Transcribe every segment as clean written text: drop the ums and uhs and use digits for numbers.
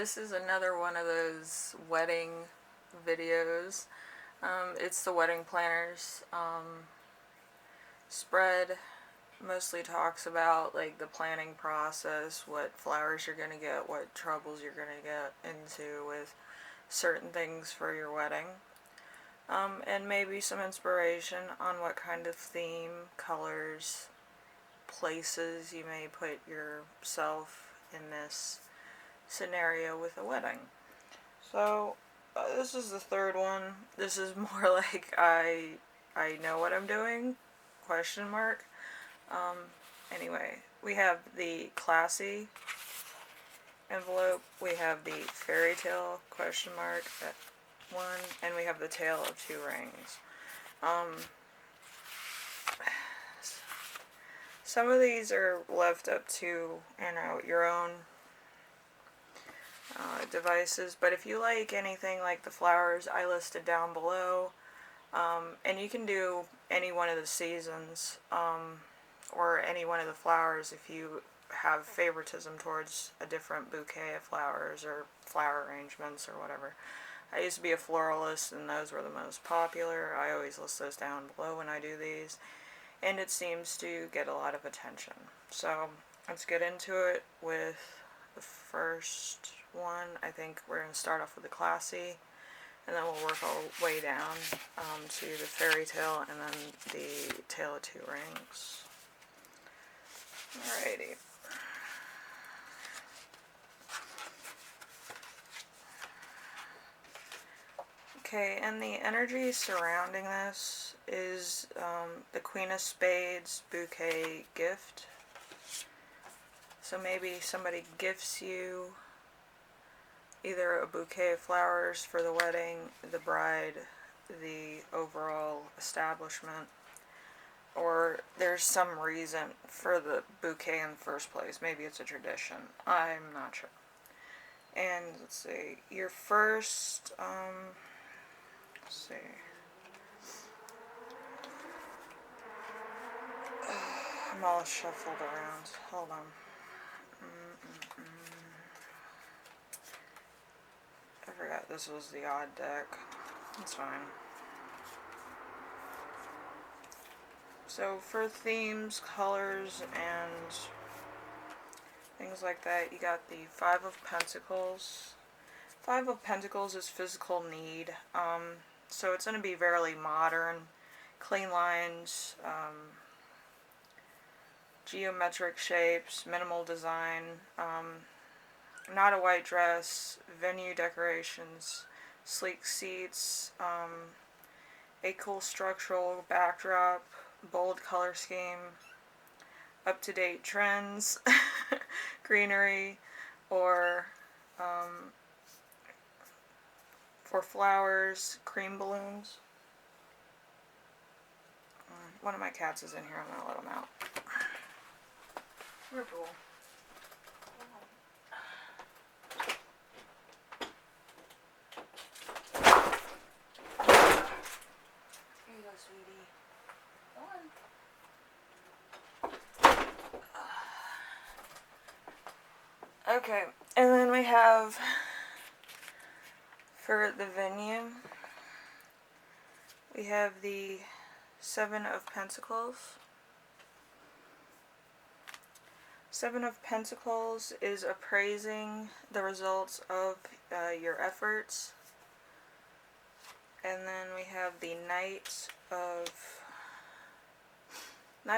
this is another one of those wedding videos. It's the wedding planners. Spread mostly talks about like the planning process, what flowers you're going to get, what troubles you're going to get into with certain things for your wedding. And maybe some inspiration on what kind of theme, colors, places you may put yourself in this scenario with a wedding. So this is the third one. This is more like I know what I'm doing, question mark. Anyway, we have the classy envelope, we have the fairy tale question mark at one, and we have the tale of two rings. Some of these are left up to, your own devices, but if you like anything like the flowers I listed down below, and you can do any one of the seasons, or any one of the flowers if you have favoritism towards a different bouquet of flowers or flower arrangements or whatever. I used to be a floralist and those were the most popular. I always list those down below when I do these, and it seems to get a lot of attention. So let's get into it with the first one. I think we're going to start off with the classy, and then we'll work our way down to the fairy tale and then the tale of two rings. Alrighty. Okay, and the energy surrounding this is the Queen of Spades bouquet gift. So maybe somebody gifts you either a bouquet of flowers for the wedding, the bride, the overall establishment, or there's some reason for the bouquet in the first place. Maybe it's a tradition. I'm not sure. And let's see, your first, let's see. I'm all shuffled around. Hold on. I forgot this was the odd deck. It's fine. So for themes, colors, and things like that, you got the Five of Pentacles. Five of Pentacles is physical need. So it's going to be very modern, clean lines, geometric shapes, minimal design, not a white dress, venue decorations, sleek seats, a cool structural backdrop, bold color scheme, up-to-date trends, greenery, or for flowers, cream balloons. One of my cats is in here. I'm going to let him out. We're cool. Here you go, sweetie. Go on. Okay, and then we have for the venue, we have the Seven of Pentacles. Seven of Pentacles is appraising the results of your efforts. And then we have the Knight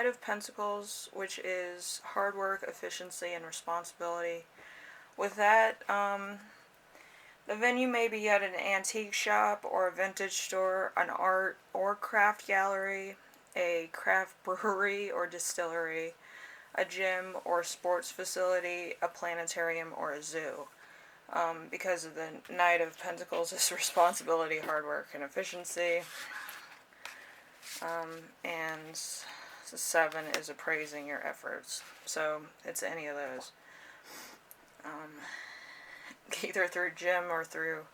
of Pentacles, which is hard work, efficiency, and responsibility. With that, the venue may be at an antique shop or a vintage store, an art or craft gallery, a craft brewery or distillery, a gym or sports facility, a planetarium, or a zoo. Because of the Knight of Pentacles is responsibility, hard work, and efficiency. And the Seven is appraising your efforts. So it's any of those. Either through gym or through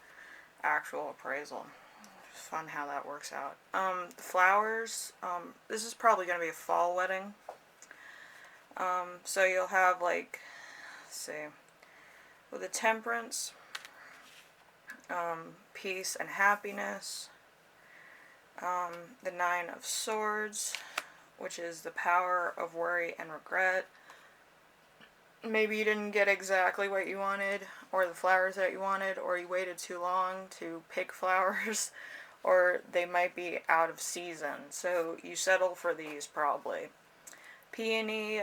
actual appraisal. It's fun how that works out. The flowers, this is probably going to be a fall wedding. So you'll have, like, let's see, with the Temperance, peace and happiness. The Nine of Swords, which is the power of worry and regret. Maybe you didn't get exactly what you wanted, or the flowers that you wanted, or you waited too long to pick flowers, or they might be out of season, so you settle for these probably. Peony,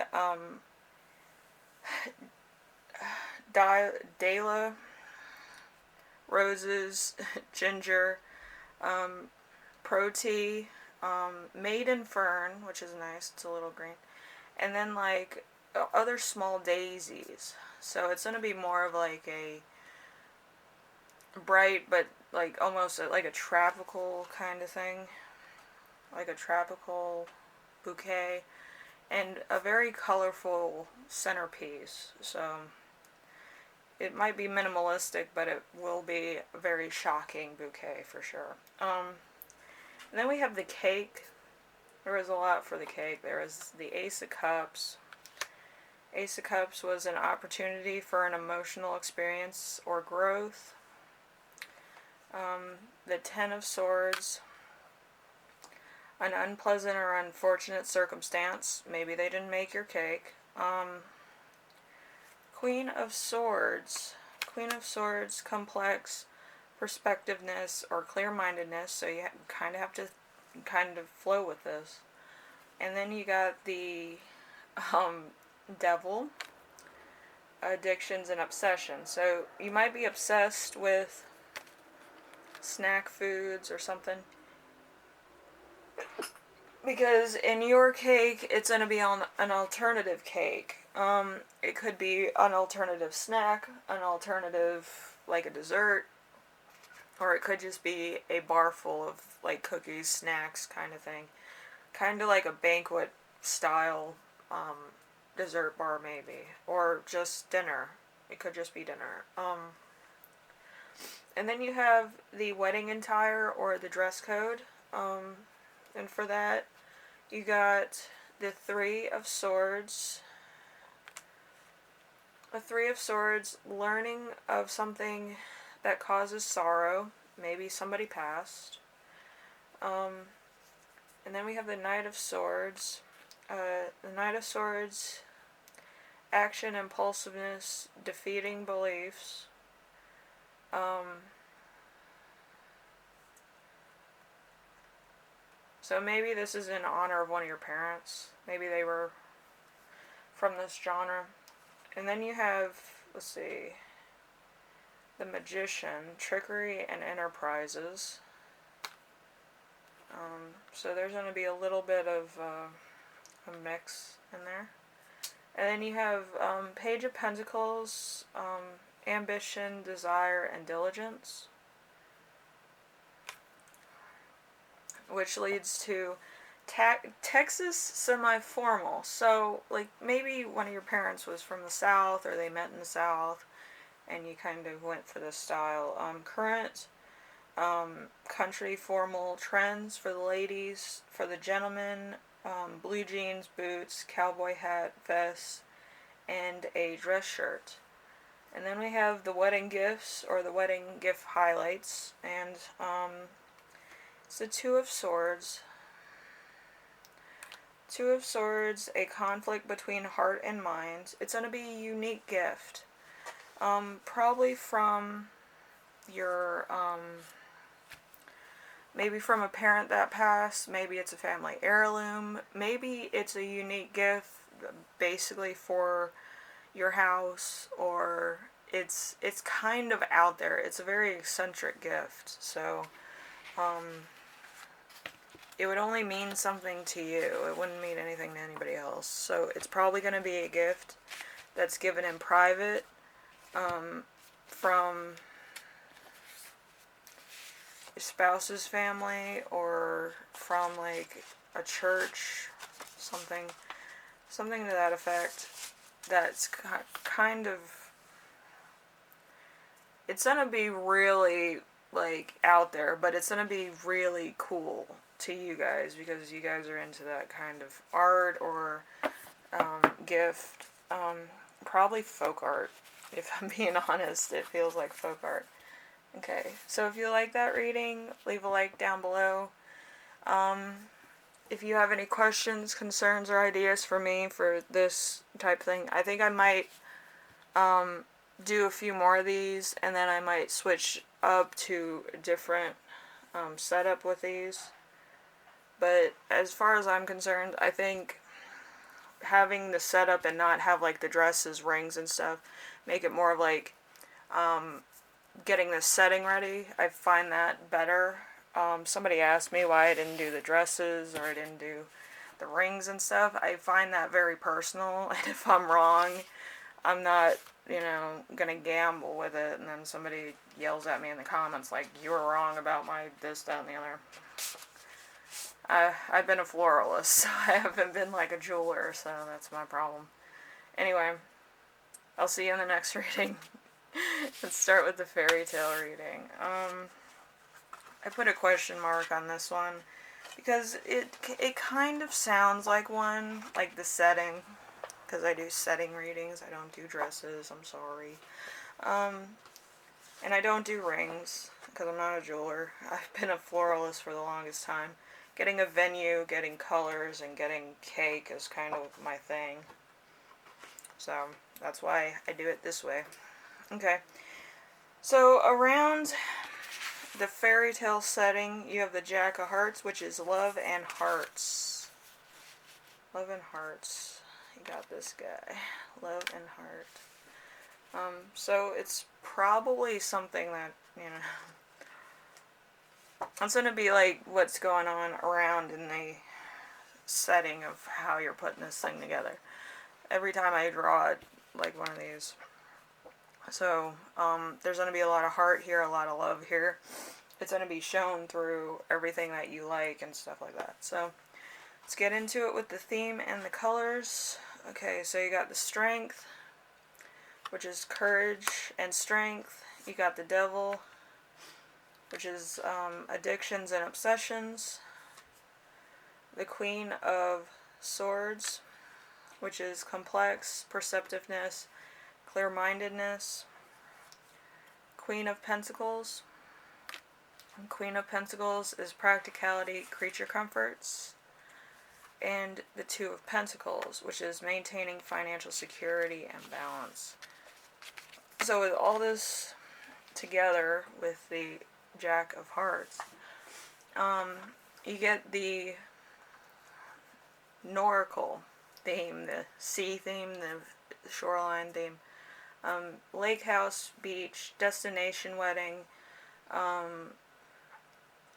Dahlia, roses, ginger, Protea, Maiden Fern, which is nice, it's a little green, and then like other small daisies. So it's going to be more of like a bright, but like almost like a tropical kind of thing, like a tropical bouquet, and a very colorful centerpiece. So it might be minimalistic, but it will be a very shocking bouquet for sure. And then we have the cake. There was a lot for the cake. There was the Ace of Cups. Ace of Cups was an opportunity for an emotional experience or growth. The Ten of Swords, an unpleasant or unfortunate circumstance. Maybe they didn't make your cake. Queen of Swords. Queen of Swords, complex perspectiveness or clear-mindedness, so you kind of have to kind of flow with this. And then you got the Devil, addictions and obsessions. So you might be obsessed with snack foods or something, because in your cake it's going to be on an alternative cake. It could be an alternative snack, an alternative like a dessert, or it could just be a bar full of like cookies, snacks kind of thing, kind of like a banquet style dessert bar maybe, or just dinner. It could just be dinner. And then you have the wedding attire or the dress code. And for that, you got the Three of Swords. A Three of Swords, learning of something that causes sorrow. Maybe somebody passed. And then we have the Knight of Swords. The Knight of Swords, action, impulsiveness, defeating beliefs. So maybe this is in honor of one of your parents. Maybe they were from this genre. And then you have, let's see, the Magician, trickery and enterprises. So there's going to be a little bit of a mix in there. And then you have Page of Pentacles, ambition, desire, and diligence, which leads to Texas semi-formal. So, like, maybe one of your parents was from the South, or they met in the South, and you kind of went for this style. Current country formal trends for the ladies. For the gentlemen, blue jeans, boots, cowboy hat, vest, and a dress shirt. And then we have the wedding gifts, or the wedding gift highlights, and it's the Two of Swords. Two of Swords, a conflict between heart and mind. It's going to be a unique gift. Probably from your, maybe from a parent that passed. Maybe it's a family heirloom. Maybe it's a unique gift basically for your house, or it's kind of out there. It's a very eccentric gift. So, it would only mean something to you. It wouldn't mean anything to anybody else. So it's probably going to be a gift that's given in private, from your spouse's family, or from like a church, something to that effect. That's kind of, it's going to be really like out there, but it's going to be really cool to you guys, because you guys are into that kind of art or gift. Probably folk art, if I'm being honest. It feels like folk art. Okay, so if you like that reading, leave a like down below. If you have any questions, concerns, or ideas for me for this type thing, I think I might do a few more of these, and then I might switch up to a different setup with these. But as far as I'm concerned, I think having the setup and not have like the dresses, rings, and stuff, make it more of like getting the setting ready. I find that better. Somebody asked me why I didn't do the dresses or I didn't do the rings and stuff. I find that very personal, and if I'm wrong, I'm not, gonna gamble with it, and then somebody yells at me in the comments like, you were wrong about my this, that, and the other. I've been a floralist, so I haven't been like a jeweler, so that's my problem. Anyway, I'll see you in the next reading. Let's start with the fairy tale reading. I put a question mark on this one because it kind of sounds like one, like the setting, because I do setting readings. I don't do dresses, I'm sorry. And I don't do rings because I'm not a jeweler. I've been a floralist for the longest time. Getting a venue, getting colors, and getting cake is kind of my thing. So that's why I do it this way. Okay. So around the fairy tale setting, you have the Jack of Hearts, which is love and hearts. Love and hearts. You got this guy. Love and heart. So it's probably something that, it's going to be like what's going on around in the setting of how you're putting this thing together. Every time I draw it, like one of these. So, there's going to be a lot of heart here, a lot of love here. It's going to be shown through everything that you like and stuff like that. So, let's get into it with the theme and the colors. Okay, so you got the strength, which is courage and strength. You got the devil, which is addictions and obsessions. The Queen of Swords, which is complex, perceptiveness, clear-mindedness. Queen of Pentacles. And Queen of Pentacles is practicality, creature comforts. And the Two of Pentacles, which is maintaining financial security and balance. So with all this together with the Jack of Hearts, you get the Noracle theme, the sea theme, the shoreline theme. Lake house, beach, destination wedding,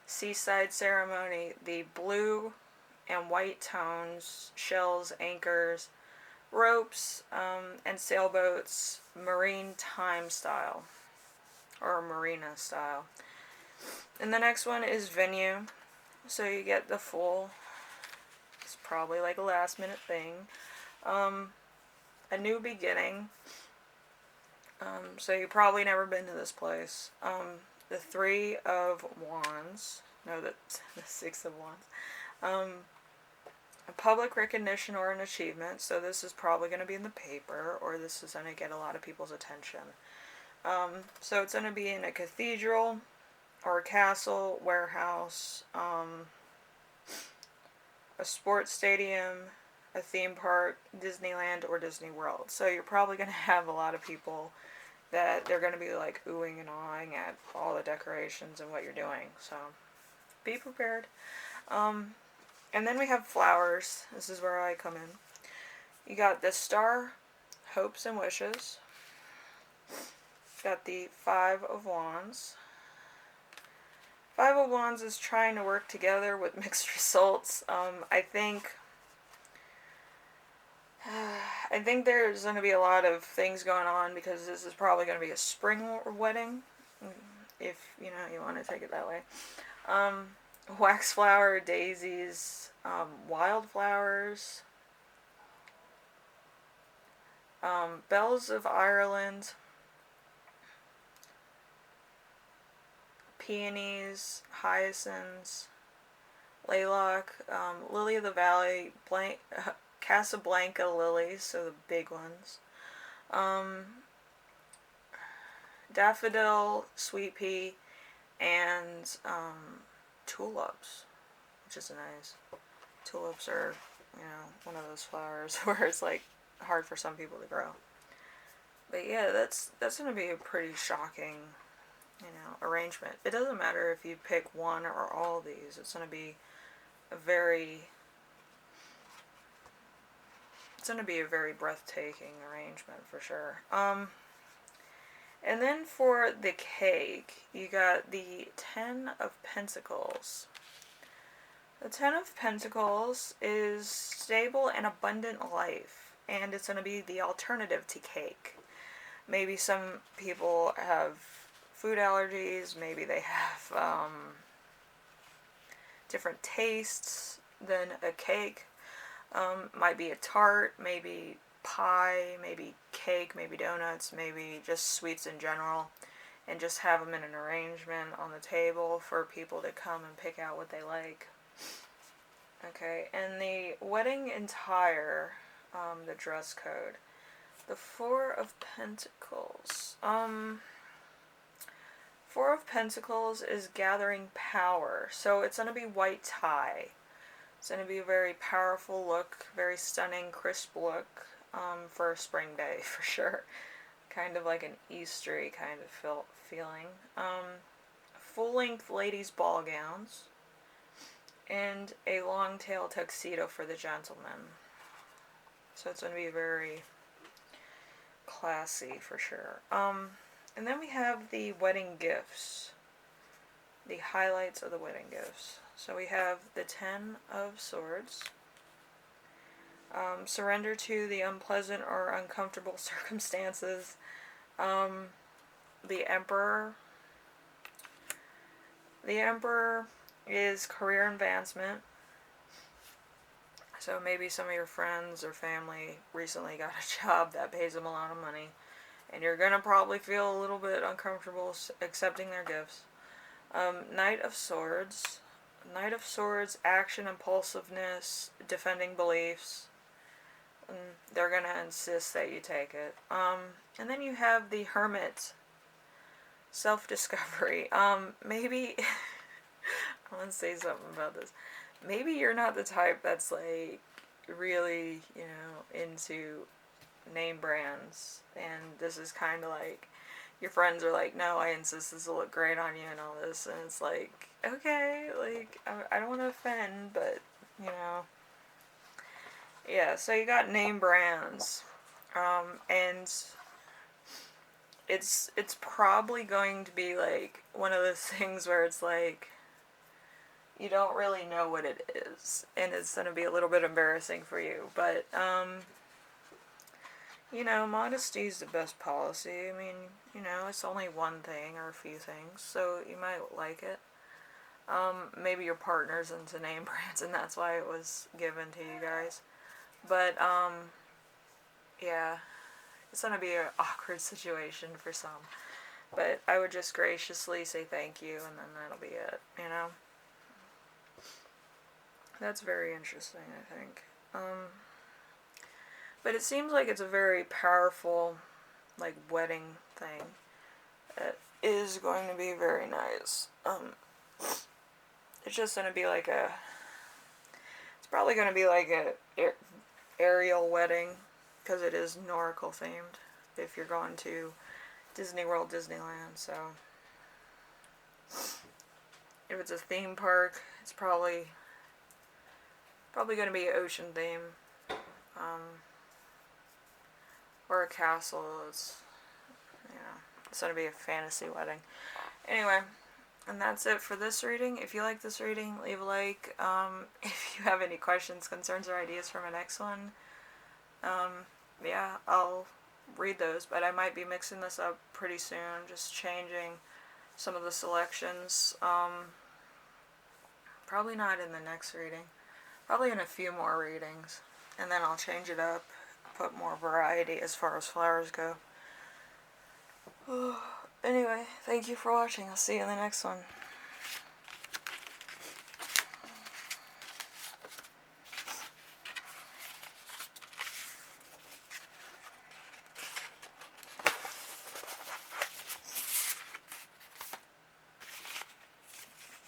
seaside ceremony, the blue and white tones, shells, anchors, ropes, and sailboats, marine time style, or marina style. And the next one is venue, so you get the full, it's probably like a last minute thing, a new beginning. So you've probably never been to this place. The Three of Wands. No, the Six of Wands. A public recognition or an achievement. So this is probably going to be in the paper, or this is going to get a lot of people's attention. So it's going to be in a cathedral, or a castle, warehouse, a sports stadium, a theme park, Disneyland, or Disney World. So you're probably going to have a lot of people that they're going to be like oohing and awing at all the decorations and what you're doing. So be prepared. And then we have flowers. This is where I come in. You got the Star, Hopes and Wishes. Got the Five of Wands. Five of Wands is trying to work together with mixed results. I think there's going to be a lot of things going on because this is probably going to be a spring wedding, if you want to take it that way. Waxflower, daisies, wildflowers, bells of Ireland, peonies, hyacinths, lilac, lily of the valley, Casa Blanca lilies, so the big ones, Daffodil, Sweet Pea, and tulips, which is nice. Tulips are, you know, one of those flowers where it's like hard for some people to grow. But yeah, that's going to be a pretty shocking, you know, arrangement. It doesn't matter if you pick one or all of these. It's going to be a very breathtaking arrangement for sure. And then for the cake, you got the 10 of Pentacles. The 10 of Pentacles is stable and abundant life, and it's going to be the alternative to cake. Maybe some people have food allergies, maybe they have different tastes than a cake. Might be a tart, maybe pie, maybe cake, maybe donuts, maybe just sweets in general, and just have them in an arrangement on the table for people to come and pick out what they like. Okay, and the wedding attire, the dress code, the 4 of Pentacles. 4 of Pentacles is gathering power, so it's going to be white tie. It's going to be a very powerful look, very stunning, crisp look for a spring day, for sure. Kind of like an Eastery kind of feeling. Full-length ladies' ball gowns. And a long-tail tuxedo for the gentleman. So it's going to be very classy, for sure. And then we have the wedding gifts. The highlights of the wedding gifts. So we have the 10 of Swords. Surrender to the unpleasant or uncomfortable circumstances. The Emperor. The Emperor is career advancement. So maybe some of your friends or family recently got a job that pays them a lot of money, and you're going to probably feel a little bit uncomfortable accepting their gifts. Knight of Swords. Knight of Swords, action, impulsiveness, defending beliefs. They're going to insist that you take it. And then you have the Hermit, self-discovery. Maybe, I want to say something about this. Maybe you're not the type that's like really, you know, into name brands, and this is kind of like your friends are like, no, I insist this will look great on you and all this, and it's like, okay, like, I don't want to offend, but, you know, yeah, so you got name brands, and it's probably going to be like one of those things where it's like, you don't really know what it is, and it's going to be a little bit embarrassing for you, but, you know, modesty is the best policy. I mean, you know, it's only one thing or a few things, so you might like it. Maybe your partner's into name brands, and that's why it was given to you guys. But, yeah, it's going to be an awkward situation for some. But I would just graciously say thank you, and then that'll be it, you know? That's very interesting, I think. But it seems like it's a very powerful, like, wedding thing. It is going to be very nice. It's just going to be like a... It's probably going to be like a aerial wedding, because it is Noracle themed, if you're going to Disney World, Disneyland, so... If it's a theme park, it's probably going to be ocean theme. Or a castle. It's going to be a fantasy wedding. Anyway, and that's it for this reading. If you like this reading, leave a like. If you have any questions, concerns, or ideas for my next one, yeah, I'll read those. But I might be mixing this up pretty soon, just changing some of the selections. Probably not in the next reading. Probably in a few more readings. And then I'll change it up. Put more variety as far as flowers go. Anyway, thank you for watching. I'll see you in the next one.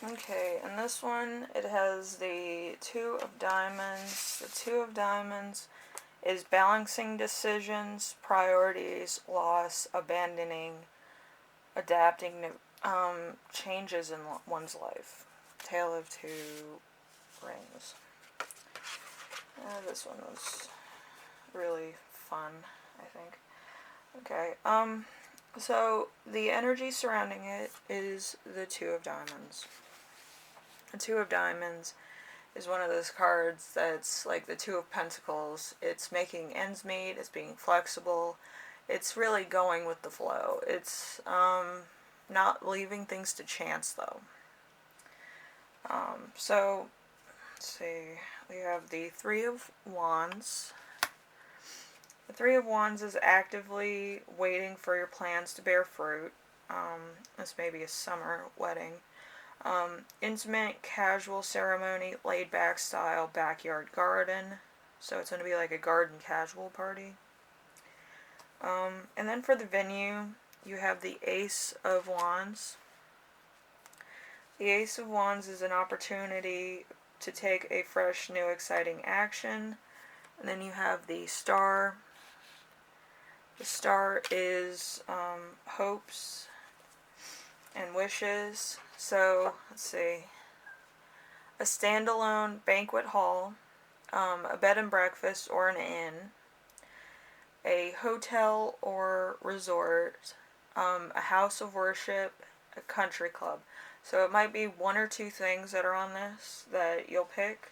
Okay, and this one, it has the Two of Diamonds. The Two of Diamonds is balancing decisions, priorities, loss, abandoning, adapting to changes in one's life. Tale of Two Rings. This one was really fun, I think. Okay, so the energy surrounding it is the Two of Diamonds. The Two of Diamonds is one of those cards that's like the Two of Pentacles. It's making ends meet, it's being flexible, it's really going with the flow. It's not leaving things to chance, though. So, let's see, we have the Three of Wands. The Three of Wands is actively waiting for your plans to bear fruit. This may be a summer wedding. Intimate, casual ceremony, laid-back style, backyard garden. So it's going to be like a garden casual party. And then for the venue, you have the Ace of Wands. The Ace of Wands is an opportunity to take a fresh, new, exciting action. And then you have the Star. The Star is hopes and wishes. So, let's see. A standalone banquet hall, a bed and breakfast or an inn, a hotel or resort, a house of worship, a country club. So it might be one or two things that are on this that you'll pick.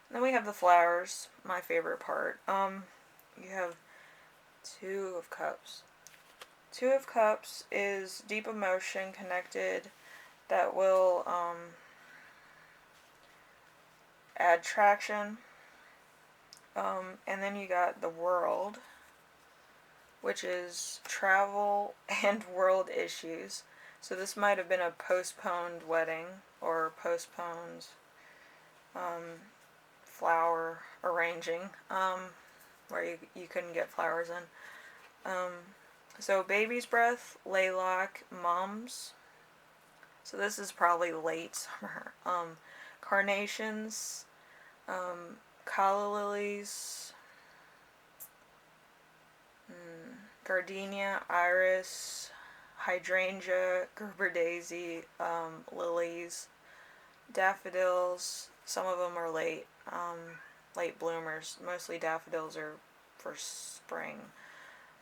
And then we have the flowers, my favorite part. You have Two of Cups. Two of Cups is deep emotion connected that will add traction. And then you got the World, which is travel and world issues. So this might have been a postponed wedding or postponed flower arranging, where you couldn't get flowers in. So baby's breath, lilac, mums. So this is probably late summer. Carnations, calla lilies, gardenia, iris, hydrangea, Gerber daisy, lilies, daffodils. Some of them are late bloomers. Mostly daffodils are for spring.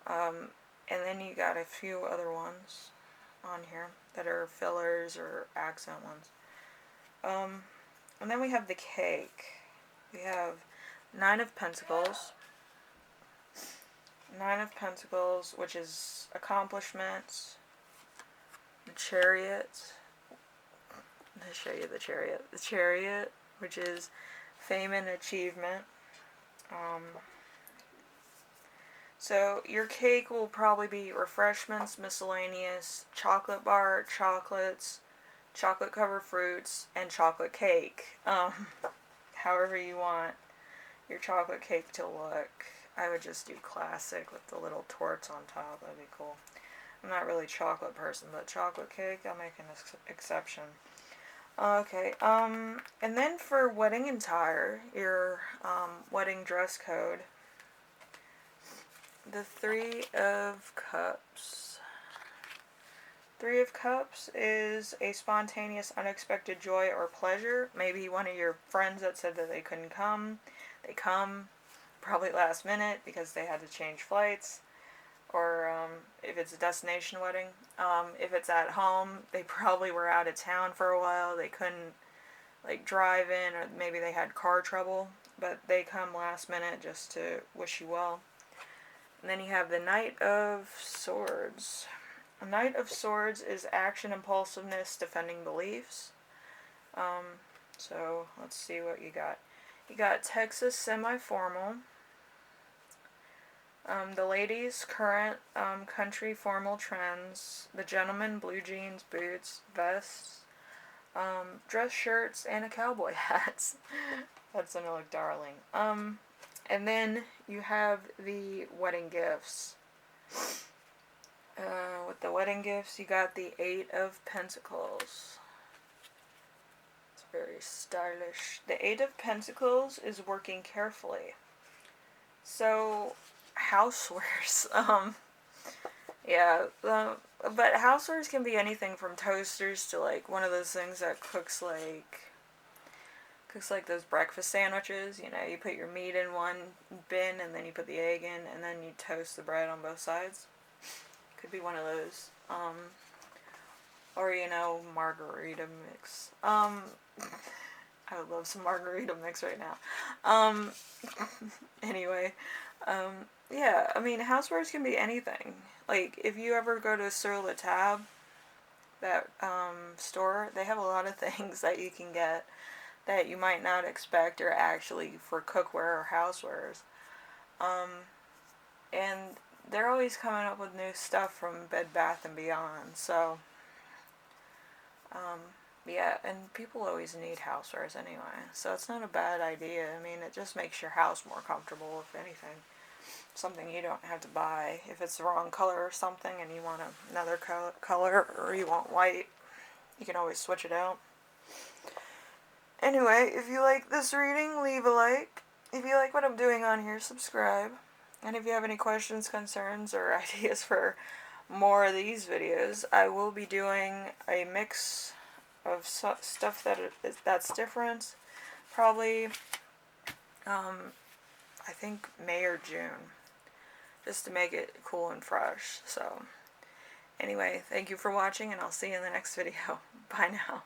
And then you got a few other ones on here that are fillers or accent ones. And then we have the cake. We have Nine of Pentacles. Nine of Pentacles, which is accomplishments. The Chariot. Let me show you the Chariot. The Chariot, which is fame and achievement. So your cake will probably be refreshments, miscellaneous, chocolate bar, chocolates, chocolate covered fruits, and chocolate cake. However you want your chocolate cake to look. I would just do classic with the little torts on top. That'd be cool. I'm not really a chocolate person, but chocolate cake, I'll make an exception. Okay, and then for wedding attire, your wedding dress code, the Three of Cups. Three of Cups is a spontaneous, unexpected joy or pleasure. Maybe one of your friends that said that they couldn't come, they come, probably last minute because they had to change flights. Or if it's a destination wedding. If it's at home, they probably were out of town for a while. They couldn't drive in, or maybe they had car trouble. But they come last minute just to wish you well. And then you have the Knight of Swords. A Knight of Swords is action, impulsiveness, defending beliefs. So let's see what you got. You got Texas semi-formal. The ladies, current country formal trends. The gentlemen, blue jeans, boots, vests, dress shirts, and a cowboy hat. That's gonna look darling. And then you have the wedding gifts. With the wedding gifts, you got the Eight of Pentacles. very stylish. The Eight of Pentacles is working carefully. So, housewares. Yeah, but housewares can be anything from toasters to like one of those things that cooks like those breakfast sandwiches. You know, you put your meat in one bin and then you put the egg in and then you toast the bread on both sides. Could be one of those. Or, you know, margarita mix. I would love some margarita mix right now. Anyway, yeah, I mean, housewares can be anything. Like, if you ever go to Sur La Table, that store, they have a lot of things that you can get that you might not expect are actually for cookware or housewares. And they're always coming up with new stuff from Bed Bath & Beyond, so, yeah, and people always need housewares anyway, so it's not a bad idea. I mean, it just makes your house more comfortable, if anything. Something you don't have to buy. If it's the wrong color or something and you want another color or you want white, you can always switch it out. Anyway, if you like this reading, leave a like. If you like what I'm doing on here, subscribe. And if you have any questions, concerns, or ideas for more of these videos, I will be doing a mix of stuff that's different. Probably, I think May or June. Just to make it cool and fresh. So, anyway, thank you for watching, and I'll see you in the next video. Bye now.